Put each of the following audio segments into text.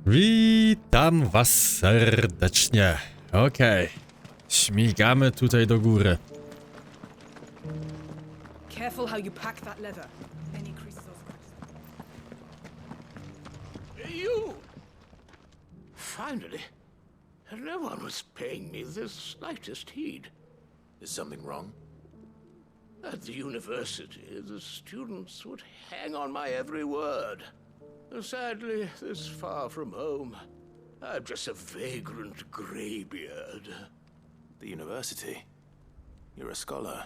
Witam was serdecznie. Okej. Śmigamy tutaj do góry. Careful how you pack that leather. Any creases or scratches. You! Finally. No one was paying me the slightest heed. Is something wrong? At the university, the students would hang on my every word. Sadly, this far from home, I'm just a vagrant greybeard. The university? You're a scholar.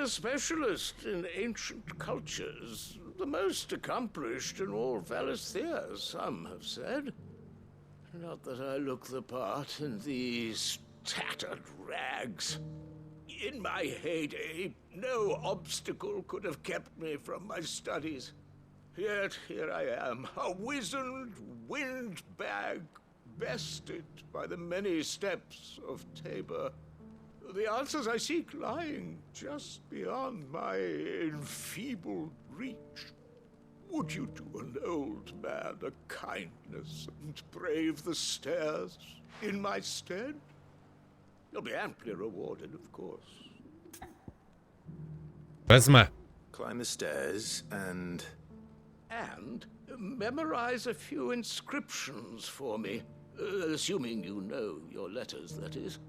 A specialist in ancient cultures. The most accomplished in all Valesthea, some have said. Not that I look the part in these tattered rags. In my heyday, no obstacle could have kept me from my studies. Yet here I am, a wizened windbag, bested by the many steps of Tabor. The answers I seek lying just beyond my enfeebled reach. Would you do an old man a kindness and brave the stairs in my stead? You'll be amply rewarded, of course. Wezmę. Climb the stairs and... And memorize a few inscriptions for me, assuming you know your letters, that is.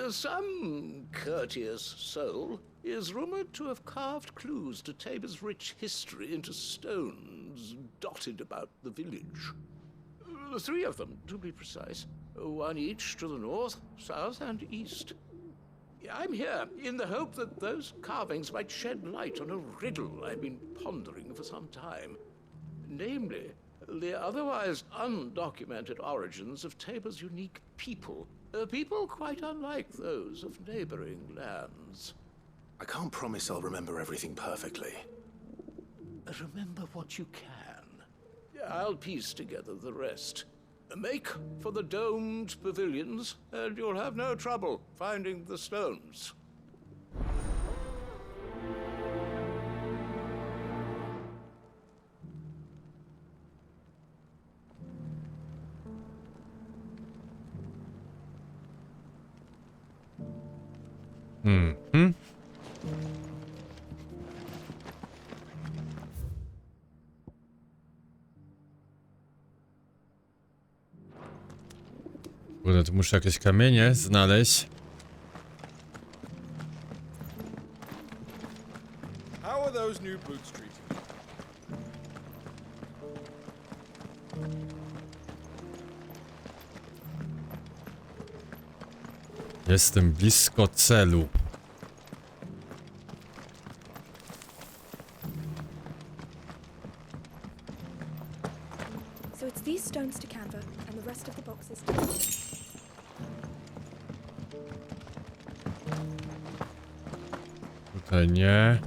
Some courteous soul is rumored to have carved clues to Tabor's rich history into stones dotted about the village. 3 of them, to be precise. 1 each to the north, south, and east. I'm here in the hope that those carvings might shed light on a riddle I've been pondering for some time. Namely, the otherwise undocumented origins of Tabor's unique people. People quite unlike those of neighboring lands. I can't promise I'll remember everything perfectly. Remember what you can. I'll piece together the rest. Make for the domed pavilions, and you'll have no trouble finding the stones. Mhm. Kurde, tu muszę jakieś kamienie znaleźć. How are those new boots treating you? Jestem blisko celu. So it's these stones to canva and the rest of the boxes. Tutaj nie.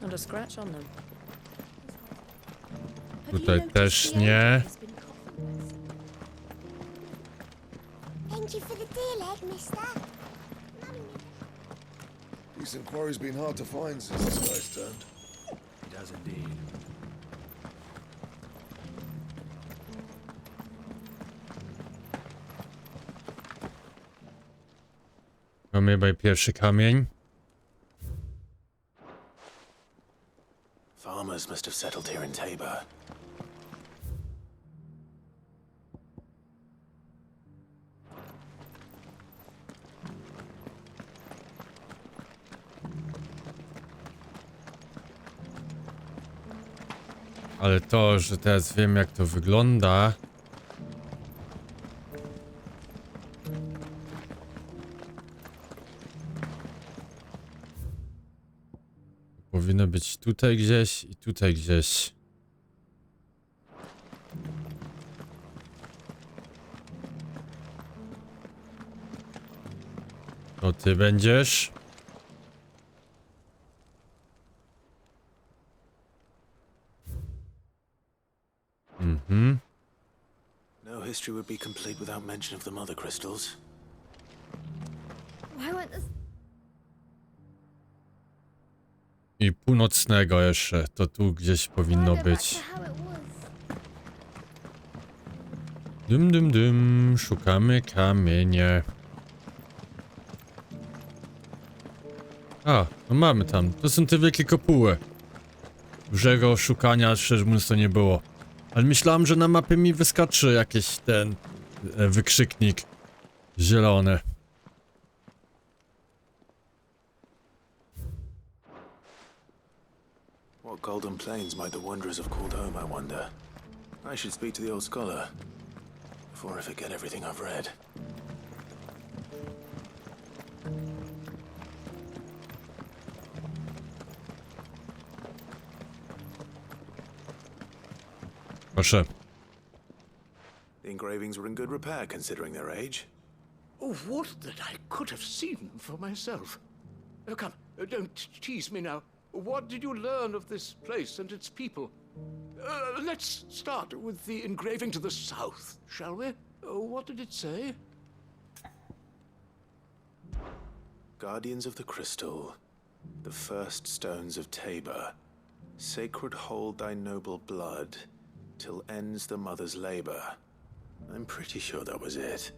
Not a scratch on them. Tutaj też nie. Thank you for the deal, egg, mister. Decent quarry's been hard to find since this guy's turned. It does indeed. Mamy chyba pierwszy kamień. Farmers must have settled here in Tabor. Ale to, że teraz wiem jak to wygląda. Powinno być tutaj gdzieś i tutaj gdzieś. To ty będziesz. No history history would be complete without mention of the mother crystals. Why won't this... I północnego jeszcze, to tu gdzieś powinno Why go back być. to how it was? Dym, szukamy kamienie. A, no mamy tam, to są te wielkie kopuły. Dużego szukania, szczerze mówiąc, to nie było. Ale myślałem, że na mapie mi wyskoczy jakiś ten wykrzyknik zielony. What golden plains might the wanderers have called home, I wonder? I should speak to the old scholar before I forget everything I've read. Proszę. The engravings were in good repair considering their age. Oh, would that I could have seen them for myself. Oh, come, don't tease me now. What did you learn of this place and its people? Let's start with the engraving to the south, shall we? What did it say? Guardians of the Crystal, the first stones of Tabor, sacred hold thy noble blood, till ends the mother's labor. I'm pretty sure that was it.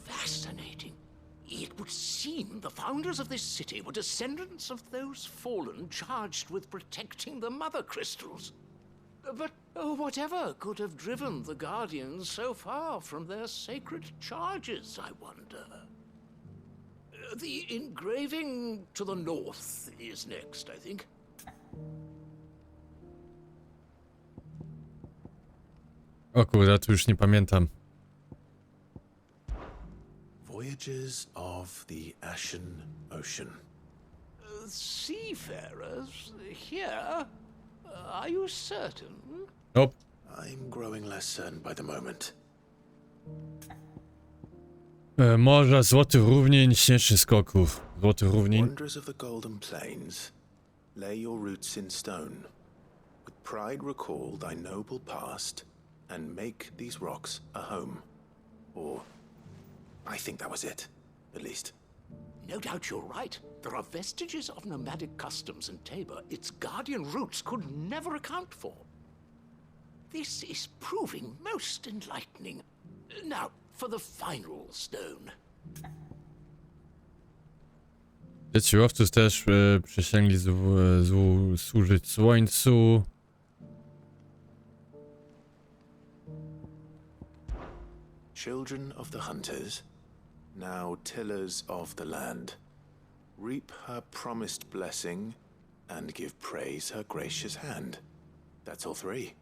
Fascinating. It would seem the founders of this city were descendants of those fallen charged with protecting the mother crystals. But whatever could have driven the Guardians so far from their sacred charges, I wonder? The engraving to the north is next, I think. O kurde, tu już nie pamiętam. Voyages of the Ashen Ocean. Seafarers here? Are you certain? Nope. I'm growing less certain by the moment. Morza, złotych równin, śnieżnych skoków. Złotych równin. Wanderers of the Golden Plains, lay your roots in stone. With pride recall thy noble past, and make these rocks a home. Or, I think that was it, at least. No doubt you're right. There are vestiges of nomadic customs in Tabor its guardian roots could never account for. This is proving most enlightening. Now, for the final stone. Dzieci łowców też przysięgli służyć słońcu. Children of the hunters, now tillers of the land, reap her promised blessing and give praise her gracious hand. That's all three.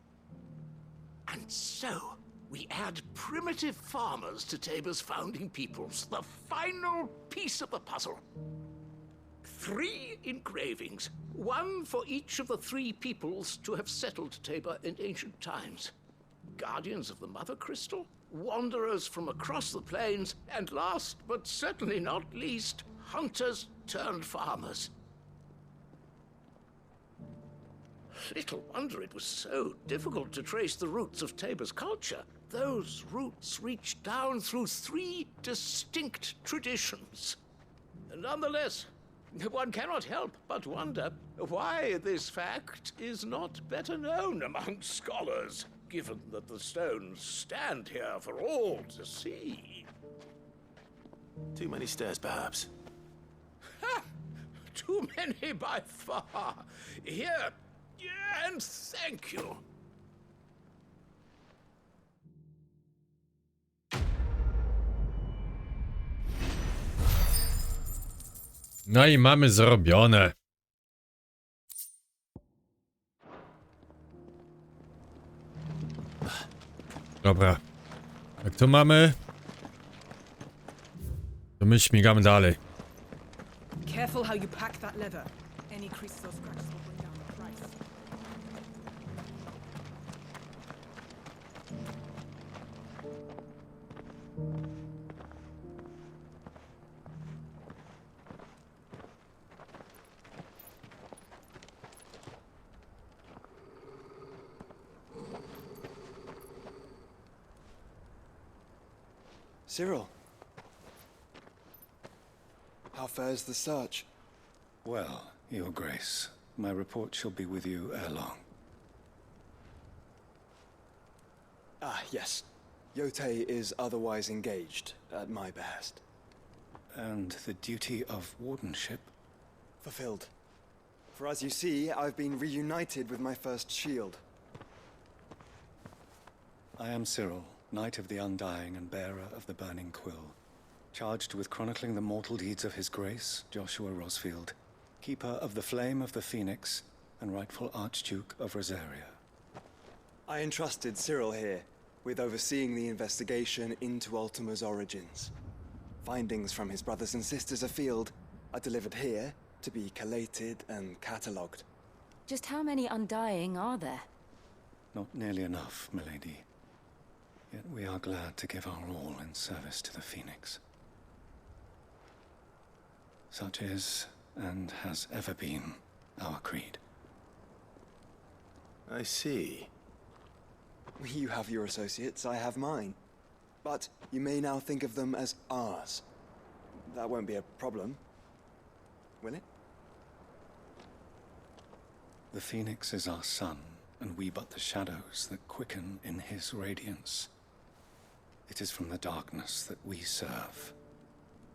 And so, we add primitive farmers to Tabor's founding peoples, the final piece of the puzzle. 3 engravings, one for each of the 3 peoples to have settled Tabor in ancient times. Guardians of the Mother Crystal, wanderers from across the plains, and last but certainly not least, hunters turned farmers. Little wonder it was so difficult to trace the roots of Tabor's culture. Those roots reach down through 3 distinct traditions. Nonetheless, one cannot help but wonder why this fact is not better known among scholars, given that the stones stand here for all to see. Too many stairs, perhaps. Ha! Too many by far. Here, and thank you. No i mamy zrobione. Dobra. Jak to mamy? To my śmigamy dalej. Careful how you pack that leather. Any creases or scratches will bring down the price. Cyril. How fares the search? Well, Your Grace, my report shall be with you ere long. Ah, yes. Yote is otherwise engaged at my behest. And the duty of wardenship? Fulfilled. For as you see, I've been reunited with my first shield. I am Cyril, Knight of the Undying and bearer of the Burning Quill, charged with chronicling the mortal deeds of His Grace, Joshua Rosfield, keeper of the Flame of the Phoenix and rightful Archduke of Rosaria. I entrusted Cyril here with overseeing the investigation into Ultima's origins. Findings from his brothers and sisters afield are delivered here to be collated and catalogued. Just how many Undying are there? Not nearly enough, milady. Yet we are glad to give our all in service to the Phoenix. Such is, and has ever been, our creed. I see. You have your associates, I have mine. But you may now think of them as ours. That won't be a problem, will it? The Phoenix is our sun, and we but the shadows that quicken in his radiance. It is from the darkness that we serve,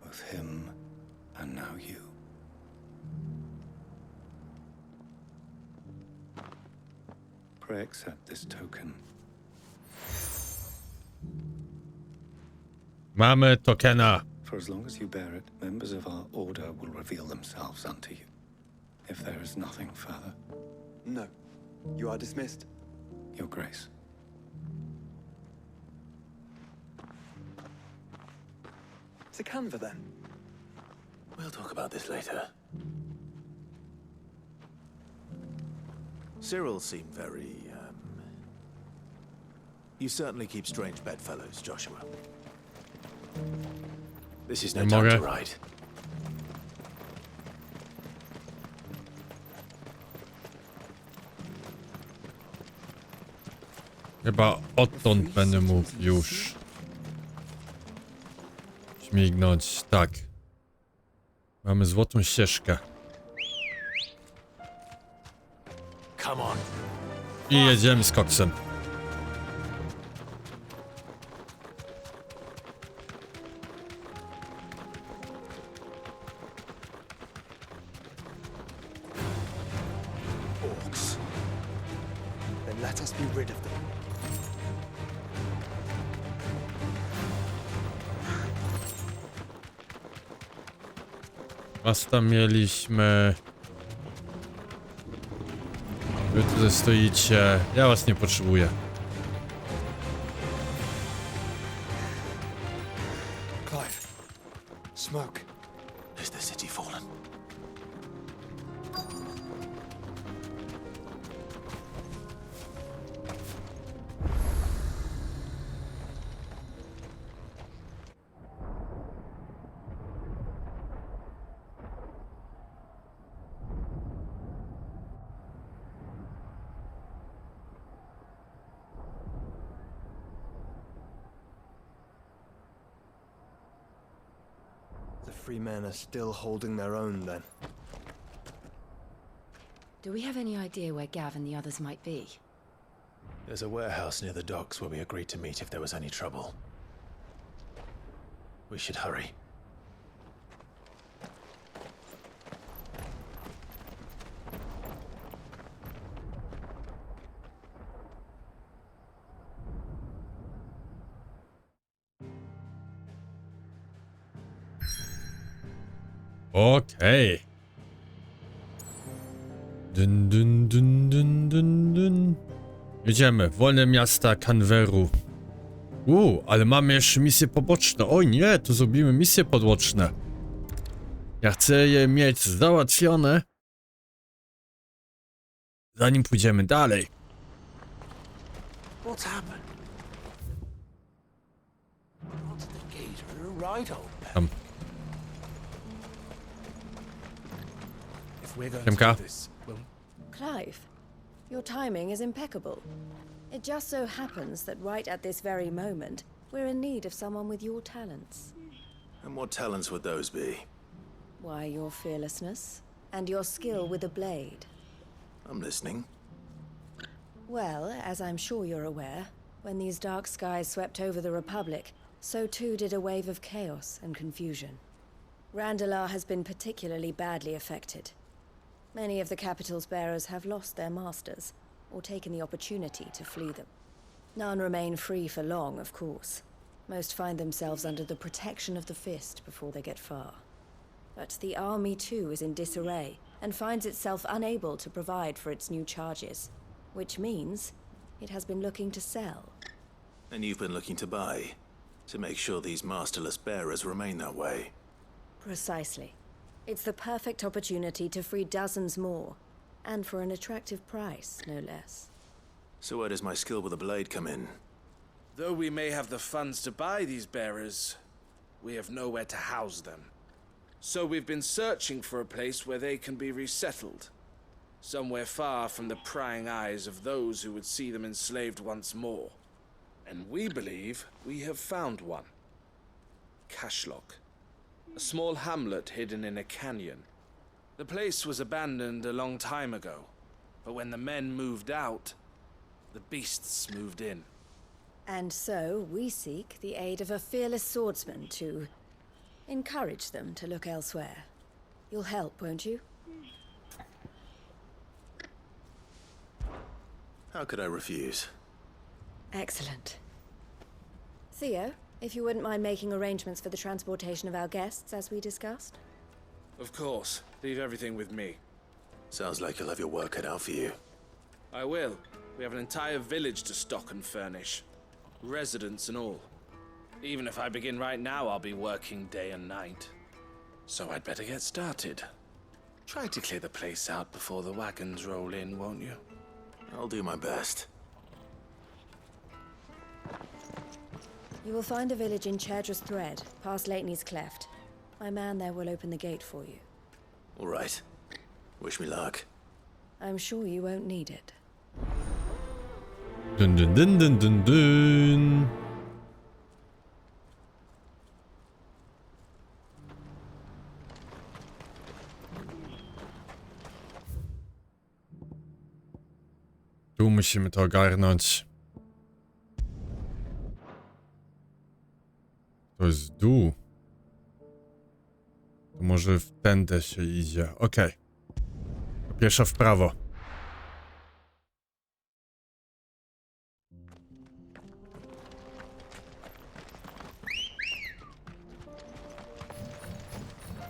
both him and now you. Pray accept this token. Mamy tokena. For as long as you bear it, members of our order will reveal themselves unto you. If there is nothing further. No. You are dismissed. Your Grace. To Canva, then. We'll talk about this later. Cyril seemed very, You certainly keep strange bedfellows, Joshua. This is no time to ride. Chyba odtąd będę mógł już śmignąć. Tak. Mamy złotą ścieżkę. Come on. I jedziemy z koksem. Orcs. Then let us be rid of them. Was tam mieliśmy. Wy tutaj stoicie. Ja was nie potrzebuję. Clive. Smoke. Is the city fallen? The free men are still holding their own, then. Do we have any idea where Gav and the others might be? There's a warehouse near the docks where we agreed to meet if there was any trouble. We should hurry. Okej. Dun, dun, dun, dun, dun, dun. Jedziemy. Wolne miasta Kanweru. Ale mamy jeszcze misje poboczne. Oj nie, tu zrobimy misje poboczne. Ja chcę je mieć załatwione, zanim pójdziemy dalej. What's happened? What's the gate right open? Tam. If we're going Siemka. to do this, we'll... Clive, your timing is impeccable. It just so happens that right at this very moment, We're in need of someone with your talents. And what talents would those be? Why, your fearlessness and your skill with a blade. I'm listening. Well, as I'm sure you're aware, when these dark skies swept over the Republic, so too did a wave of chaos and confusion. Randalar has been particularly badly affected. Many of the capital's bearers have lost their masters, or taken the opportunity to flee them. None remain free for long, of course. Most find themselves under the protection of the Fist before they get far. But the army too is in disarray, and finds itself unable to provide for its new charges. Which means it has been looking to sell. And you've been looking to buy, to make sure these masterless bearers remain that way. Precisely. It's the perfect opportunity to free dozens more, and for an attractive price, no less. So where does my skill with a blade come in? Though we may have the funds to buy these bearers, we have nowhere to house them. So we've been searching for a place where they can be resettled. Somewhere far from the prying eyes of those who would see them enslaved once more. And we believe we have found one. Cashlock. A small hamlet hidden in a canyon. The place was abandoned a long time ago, but when the men moved out, the beasts moved in. And so we seek the aid of a fearless swordsman to encourage them to look elsewhere. You'll help, won't you? How could I refuse? Excellent. Theo, if you wouldn't mind making arrangements for the transportation of our guests, as we discussed. Of course. Leave everything with me. Sounds like you'll have your work cut out for you. I will. We have an entire village to stock and furnish. Residents and all. Even if I begin right now, I'll be working day and night. So I'd better get started. Try to clear the place out before the wagons roll in, won't you? I'll do my best. You will find a village in Chaidra's Thread, past Leitney's Cleft. My man there will open the gate for you. All right. Wish me luck. I'm sure you won't need it. Dun dun dun dun dun dun. Tu musimy to ogarnąć. To jest dół. To może w tędy się idzie. Okej. Pierwsza w prawo.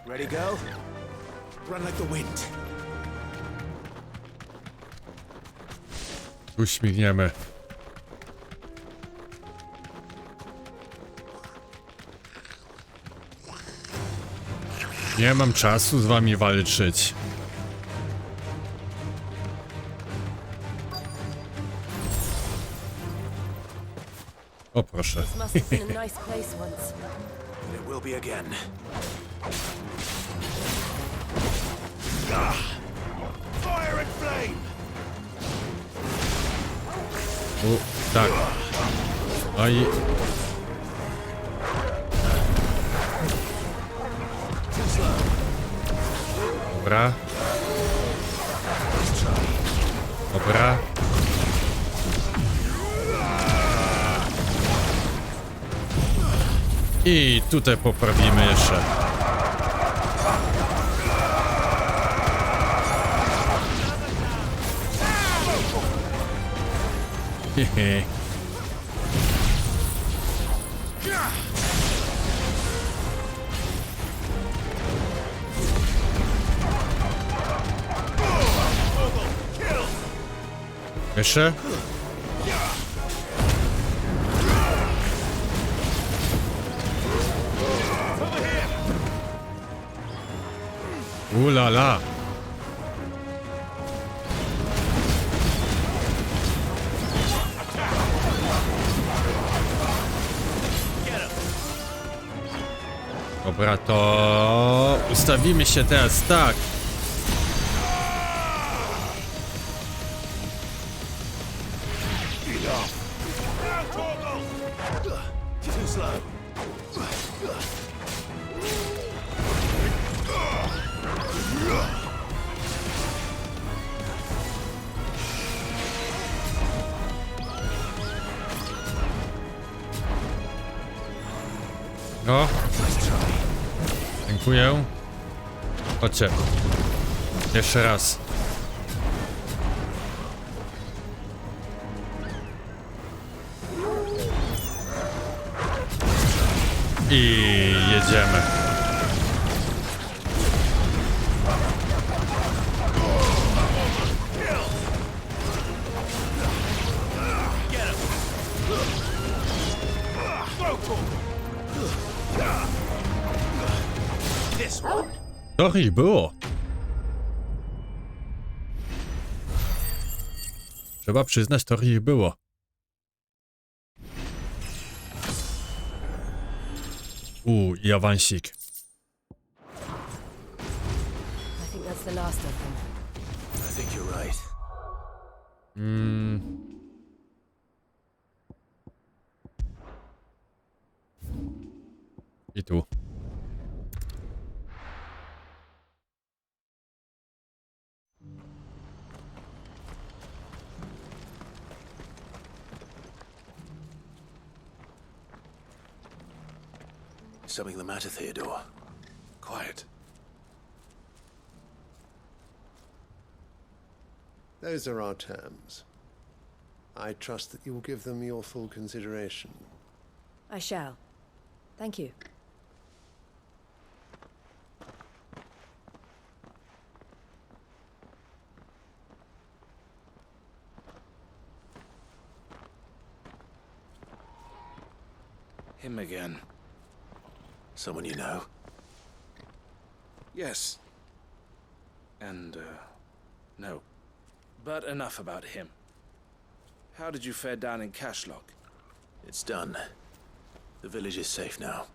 Ready, go? Run like the wind. Tu śmigniemy. Nie mam czasu z wami walczyć. O proszę. This must have been a nice place once. It will be again. Fire and flame! O, tak. No i... Dobra. Dobra. I tutaj poprawimy jeszcze. Hehe. Jeszcze? Ulala. Dobra, to ustawimy się teraz tak. O! Dziękuję. Chodźcie. Jeszcze raz. I jedziemy. To ich było. Trzeba przyznać, to ich było. I awansik. I think that's the last of them. I think you're right. I tu. Something the matter, Theodore? Quiet. Those are our terms. I trust that you will give them your full consideration. I shall. Thank you. Him again. Someone you know? Yes. And, no. But enough about him. How did you fare down in Cashlock? It's done. The village is safe now.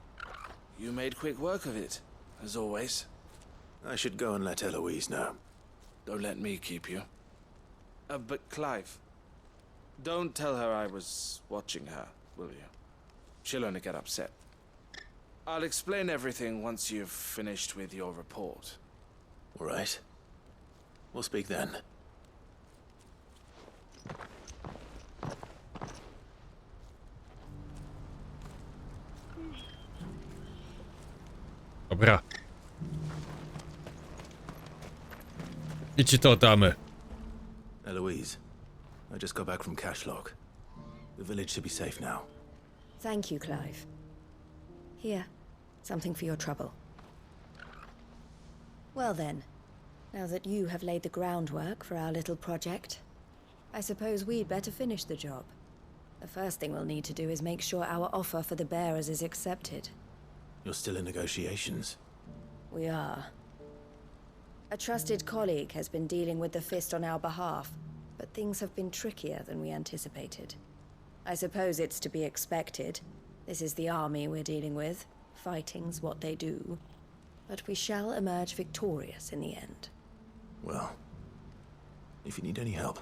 You made quick work of it, as always. I should go and let Eloise know. Don't let me keep you. But Clive, don't tell her I was watching her, will you? She'll only get upset. I'll explain everything once you've finished with your report. All right. We'll speak then. Dobra. I ci to damy. Eloise, I just got back from Cashlock. The village should be safe now. Thank you, Clive. Here, something for your trouble. Well then, now that you have laid the groundwork for our little project, I suppose we'd better finish the job. The first thing we'll need to do is make sure our offer for the bearers is accepted. You're still in negotiations? We are. A trusted colleague has been dealing with the Fist on our behalf, but things have been trickier than we anticipated. I suppose it's to be expected. This is the army we're dealing with. Fighting's what they do. But we shall emerge victorious in the end. Well, if you need any help,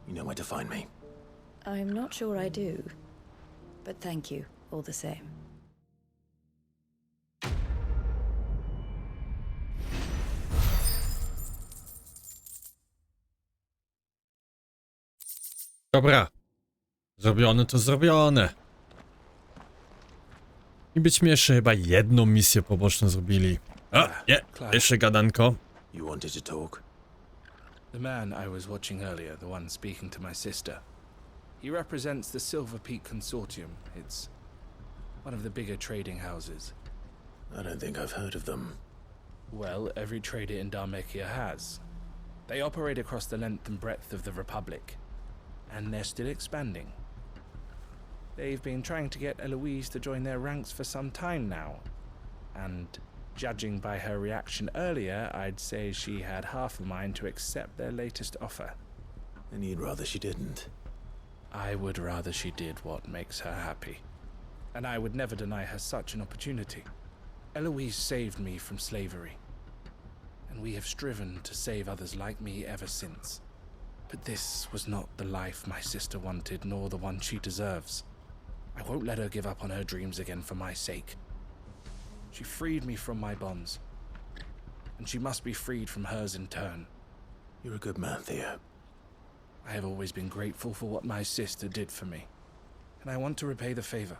you know where to find me. I'm not sure I do. But thank you, all the same. Dobra. Zrobione to zrobione. I byśmy jeszcze chyba jedną misję poboczną zrobili. A, nie, jeszcze gadanko. You wanted to talk? The man I was watching earlier, the one speaking to my sister, he represents the Silver Peak Consortium. It's one of the bigger trading houses. I don't think I've heard of them. Well, every trader in Dharmekia has. They operate across the length and breadth of the Republic, and they're still expanding. They've been trying to get Eloise to join their ranks for some time now, and judging by her reaction earlier, I'd say she had half a mind to accept their latest offer. And you'd rather she didn't? I would rather she did what makes her happy, and I would never deny her such an opportunity. Eloise saved me from slavery, and we have striven to save others like me ever since. But this was not the life my sister wanted, nor the one she deserves. I won't let her give up on her dreams again for my sake. She freed me from my bonds, and she must be freed from hers in turn. You're a good man, Theo. I have always been grateful for what my sister did for me, and I want to repay the favor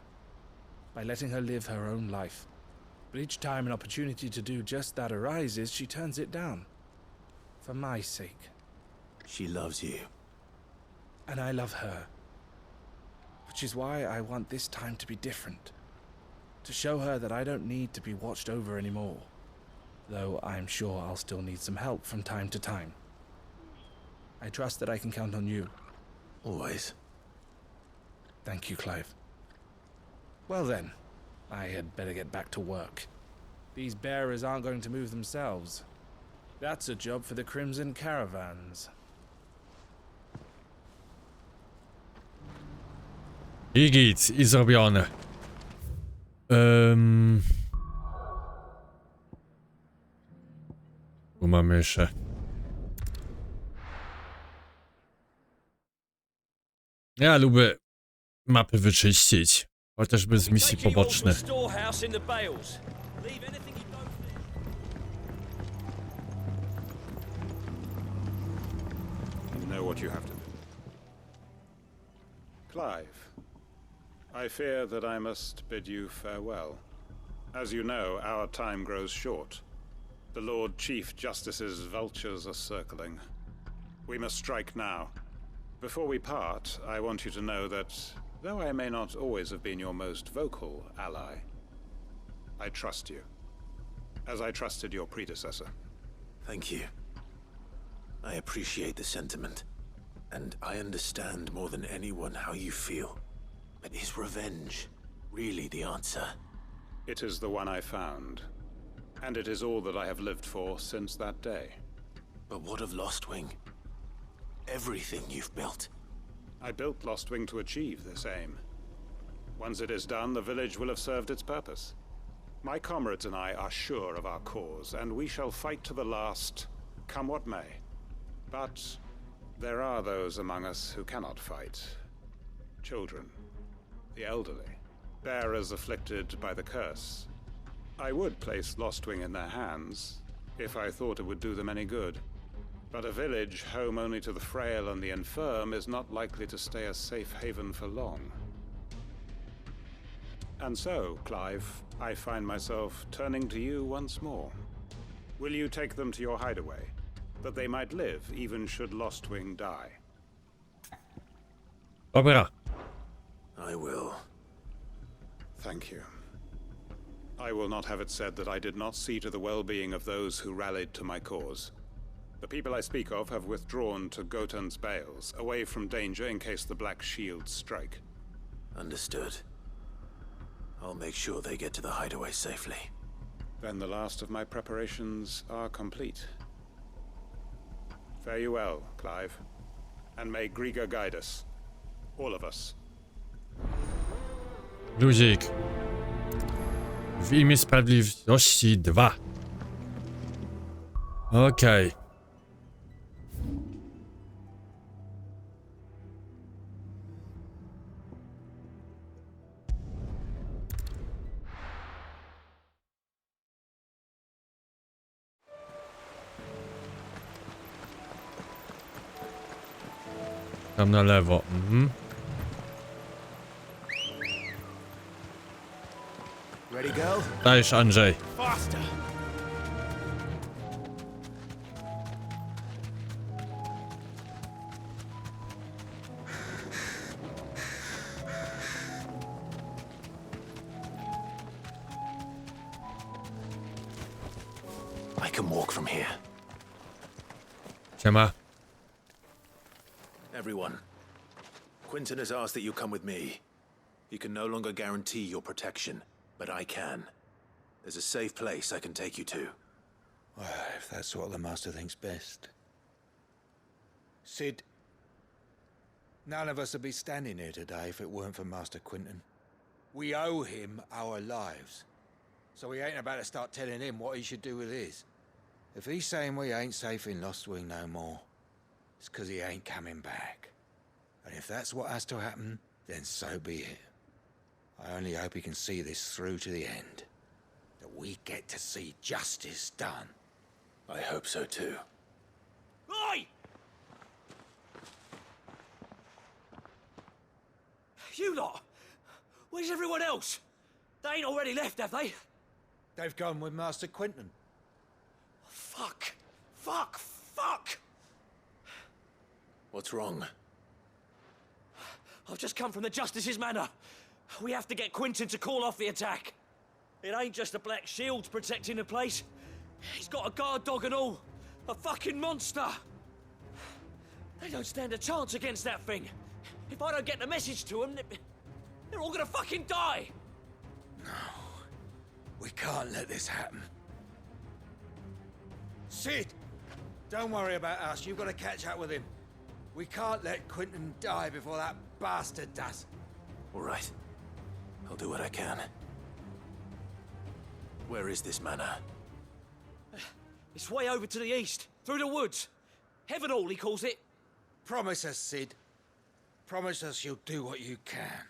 by letting her live her own life. But each time an opportunity to do just that arises, she turns it down. For my sake. She loves you. And I love her. Which is why I want this time to be different. To show her that I don't need to be watched over anymore. Though I'm sure I'll still need some help from time to time. I trust that I can count on you. Always. Thank you, Clive. Well then, I had better get back to work. These bearers aren't going to move themselves. That's a job for the Crimson Caravans. I git, i zrobione. Tu mamy jeszcze. Ja lubię mapy wyczyścić. Chociażby z misji pobocznych. You know what you have to do. Clive, I fear that I must bid you farewell. As you know, our time grows short. The Lord Chief Justice's vultures are circling. We must strike now. Before we part, I want you to know that, though I may not always have been your most vocal ally, I trust you, as I trusted your predecessor. Thank you. I appreciate the sentiment, and I understand more than anyone how you feel. But is revenge really the answer? It is the one I found, and it is all that I have lived for since that day. But what of Lostwing? Everything you've built. I built Lostwing to achieve this aim. Once it is done, the village will have served its purpose. My comrades and I are sure of our cause, and we shall fight to the last, come what may. But there are those among us who cannot fight. Children, the elderly, bearers afflicted by the curse. I would place Lostwing in their hands, if I thought it would do them any good. But a village home only to the frail and the infirm is not likely to stay a safe haven for long. And so, Clive, I find myself turning to you once more. Will you take them to your hideaway, that they might live even should Lostwing die? Dobra. I will. Thank you. I will not have it said that I did not see to the well-being of those who rallied to my cause. The people I speak of have withdrawn to Gotan's Bales, away from danger in case the Black Shields strike. Understood. I'll make sure they get to the hideaway safely. Then the last of my preparations are complete. Fare you well, Clive. And may Griga guide us. All of us. Luzik. W imię Sprawiedliwości 2. Okej. Tam na lewo. Ready, go? Dajesz, Andrzej. Faster. I can walk from here. Siema. Everyone, Quinton has asked that you come with me. He can no longer guarantee your protection, but I can. There's a safe place I can take you to. Well, if that's what the Master thinks best. Sid, none of us would be standing here today if it weren't for Master Quinton. We owe him our lives. So we ain't about to start telling him what he should do with his. If he's saying we ain't safe in Lostwing no more, it's 'cause he ain't coming back. And if that's what has to happen, then so be it. I only hope he can see this through to the end. That we get to see justice done. I hope so too. Oi! You lot! Where's everyone else? They ain't already left, have they? They've gone with Master Quentin. Fuck! Fuck! Fuck! What's wrong? I've just come from the Justice's manor. We have to get Quentin to call off the attack. It ain't just the Black Shields protecting the place. He's got a guard dog and all. A fucking monster. They don't stand a chance against that thing. If I don't get the message to them, they're all gonna fucking die. No. We can't let this happen. Sid! Don't worry about us. You've got to catch up with him. We can't let Quentin die before that bastard does. All right. I'll do what I can. Where is this manor? It's way over to the east, through the woods. Heaven Hall, he calls it. Promise us, Sid. Promise us you'll do what you can.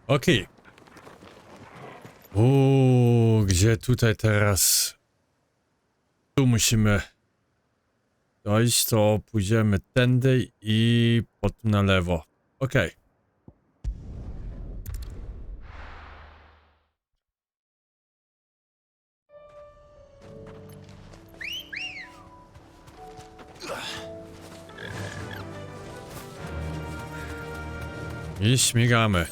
Okej. O, gdzie tutaj teraz? Tu musimy dojść, to pójdziemy tędy i potem na lewo. Okej. I śmigamy.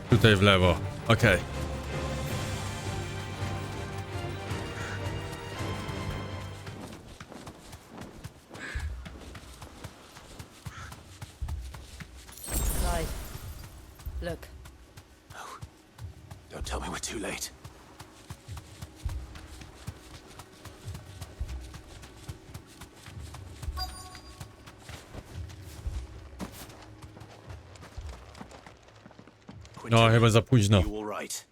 Tutaj w lewo. Okej. Clive, look. Oh, don't tell me we're too late. No, chyba za późno. You all right?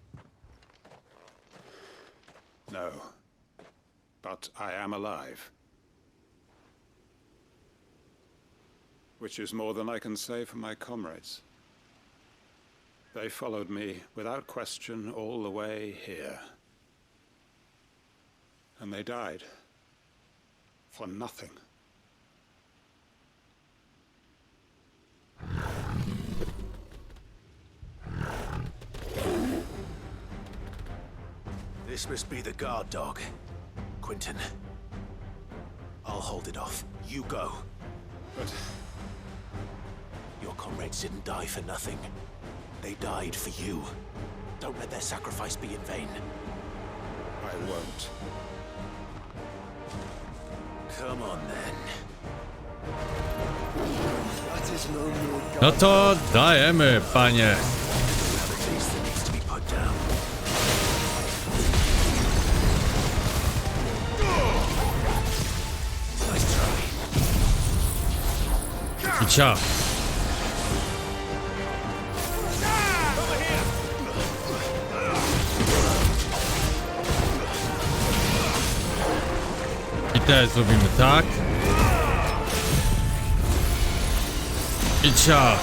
No. But I am alive. Which is more than I can say for my comrades. They followed me without question all the way here. And they died. For nothing. This must be the guard dog. Quentin. I'll hold it off. You go. But your comrades didn't die for nothing. They died for you. Don't let their sacrifice be in vain. I won't. Come on then. That is no more No to dajemy, panie. Realities that needs to be put down. Nice try. I cia. I teraz zrobimy tak. I cia.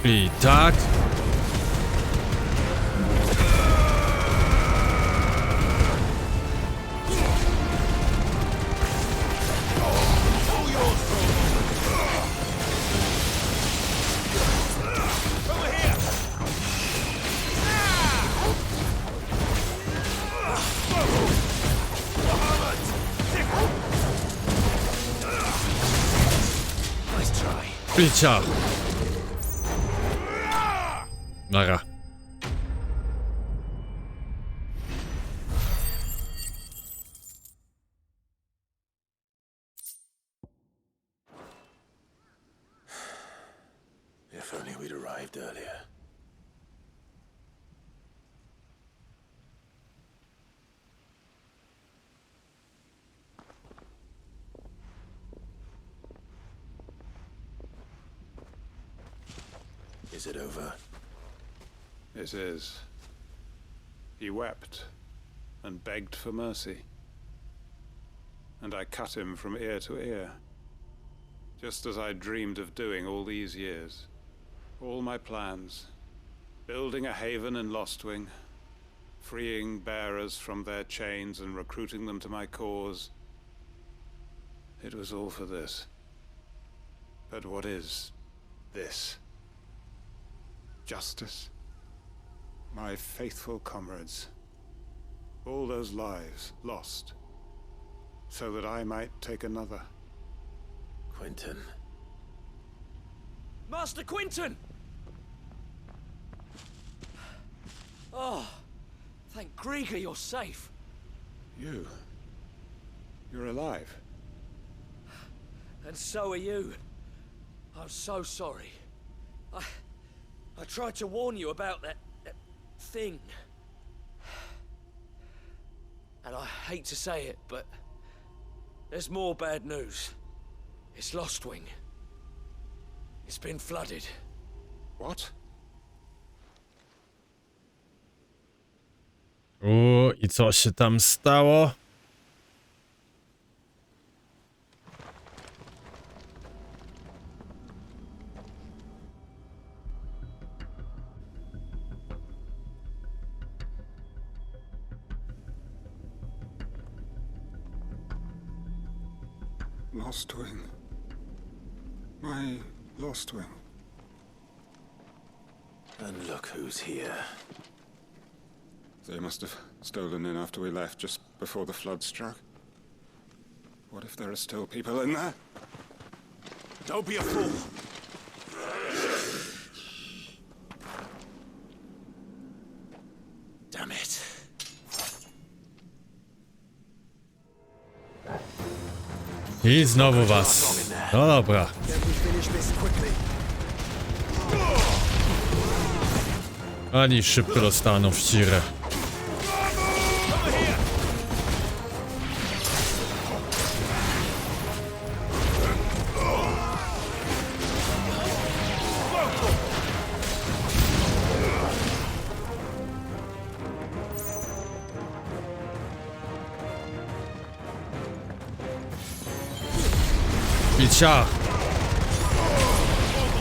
I tak. Picia. Nara. If only we'd arrived earlier. Is it over? It is. He wept and begged for mercy. And I cut him from ear to ear. Just as I dreamed of doing all these years. All my plans. Building a haven in Lostwing. Freeing bearers from their chains and recruiting them to my cause. It was all for this. But what is this? Justice? My faithful comrades. All those lives lost. So that I might take another. Quentin. Master Quentin! Oh, thank Grieger you're safe. You're alive. And so are you. I'm so sorry. I tried to warn you about that thing. And I hate to say it, but there's more bad news. It's Lostwing. It's been flooded. What? I co się tam stało? Lostwing. My Lostwing. And look who's here. They must have stolen in after we left, just before the flood struck. What if there are still people in there? Don't be a fool. Damn it. I znowu was. No dobra. Ani szybko dostaną w cirę. Bicia!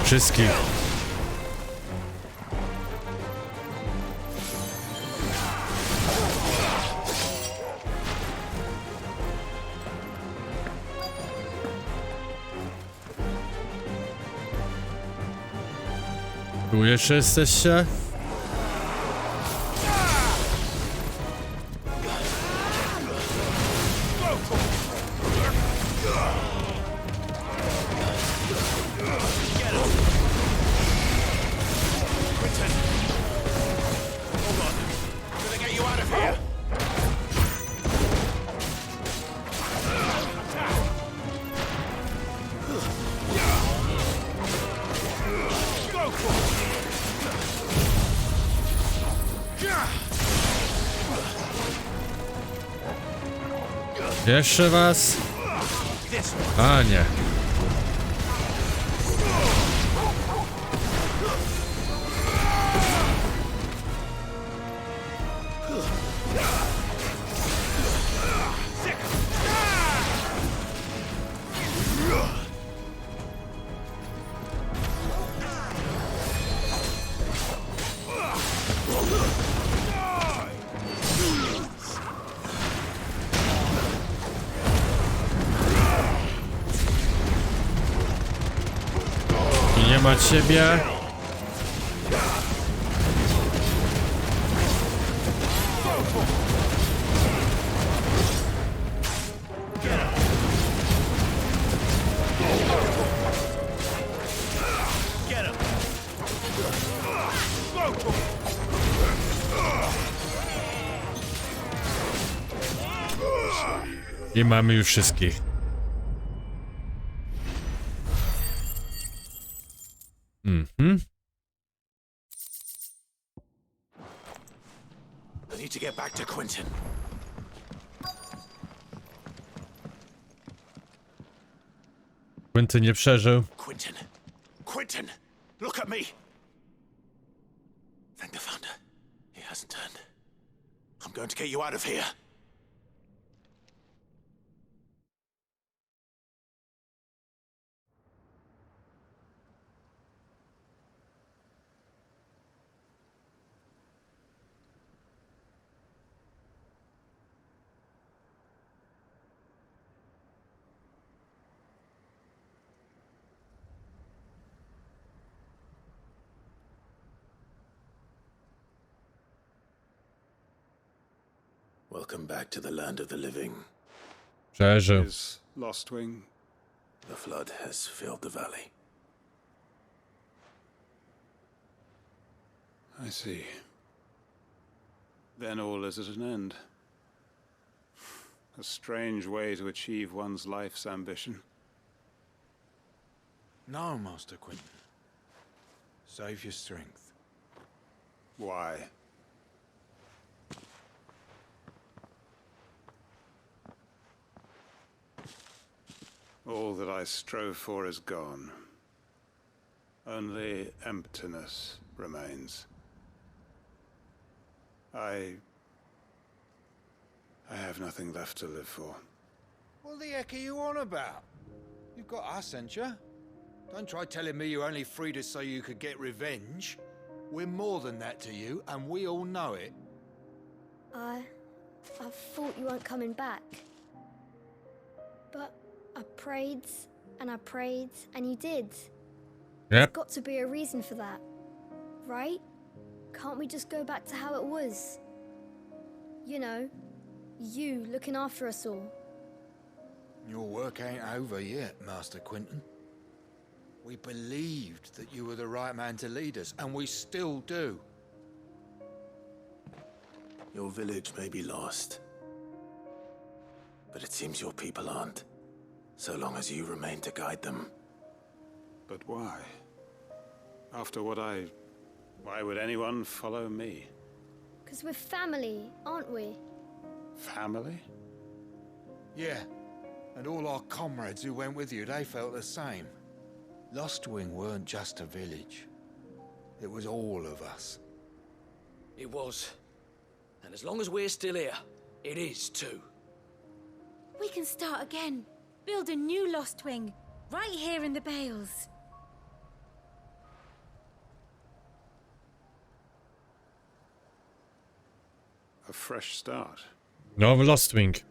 Wszystkich. Tu jeszcze jesteście? Jeszcze was? A nie. Nie ma ciebie. I mamy już wszystkich. I need to get back to Quentin. Quentin nie przeżył. Quentin! Quentin! Look at me! Thank the thunder. He hasn't turned. I'm going to get you out of here. Welcome back to the land of the living. Przeżył. Is Lostwing? The flood has filled the valley. I see. Then all is at an end. A strange way to achieve one's life's ambition. No, Master Quentin. Save your strength. Why? All that I strove for is gone. Only emptiness remains. I have nothing left to live for. What the heck are you on about? You've got us, ain't you? Don't try telling me you only freed us so you could get revenge. We're more than that to you, and we all know it. I thought you weren't coming back. But I prayed, and you did. Yep. There's got to be a reason for that, right? Can't we just go back to how it was? You know, you looking after us all. Your work ain't over yet, Master Quentin. We believed that you were the right man to lead us, and we still do. Your village may be lost, but it seems your people aren't, so long as you remain to guide them. But why? After what why would anyone follow me? 'Cause we're family, aren't we? Family? Yeah, and all our comrades who went with you, they felt the same. Lostwing weren't just a village. It was all of us. It was. And as long as we're still here, it is too. We can start again. Build a new Lostwing, right here in the Bales. A fresh start. Nowy Lostwing.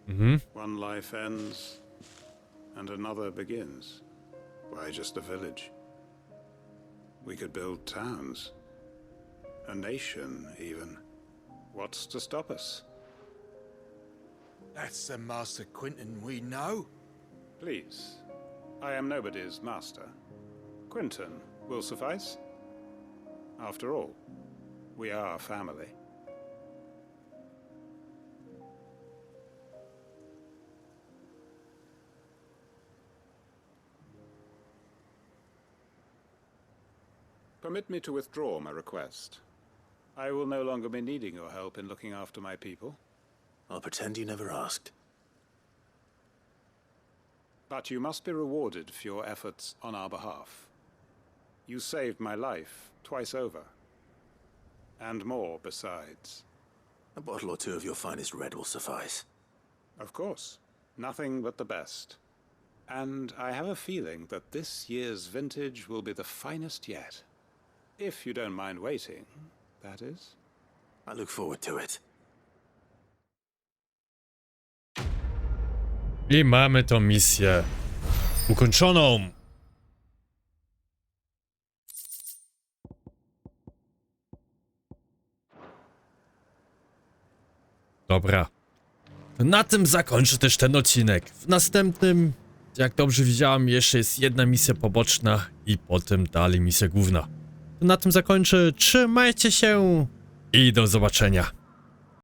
One life ends, and another begins. Why just a village? We could build towns. A nation, even. What's to stop us? That's the Master Quentin we know. Please. I am nobody's master. Quentin will suffice. After all, we are family. Permit me to withdraw my request. I will no longer be needing your help in looking after my people. I'll pretend you never asked. But you must be rewarded for your efforts on our behalf. You saved my life twice over. And more besides. A bottle or two of your finest red will suffice. Of course. Nothing but the best. And I have a feeling that this year's vintage will be the finest yet. If you don't mind waiting, that is. I look forward to it. I mamy tą misję ukończoną. Dobra. To na tym zakończę też ten odcinek. W następnym, jak dobrze widziałem, jeszcze jest jedna misja poboczna i potem dalej misja główna. To na tym zakończę. Trzymajcie się i do zobaczenia.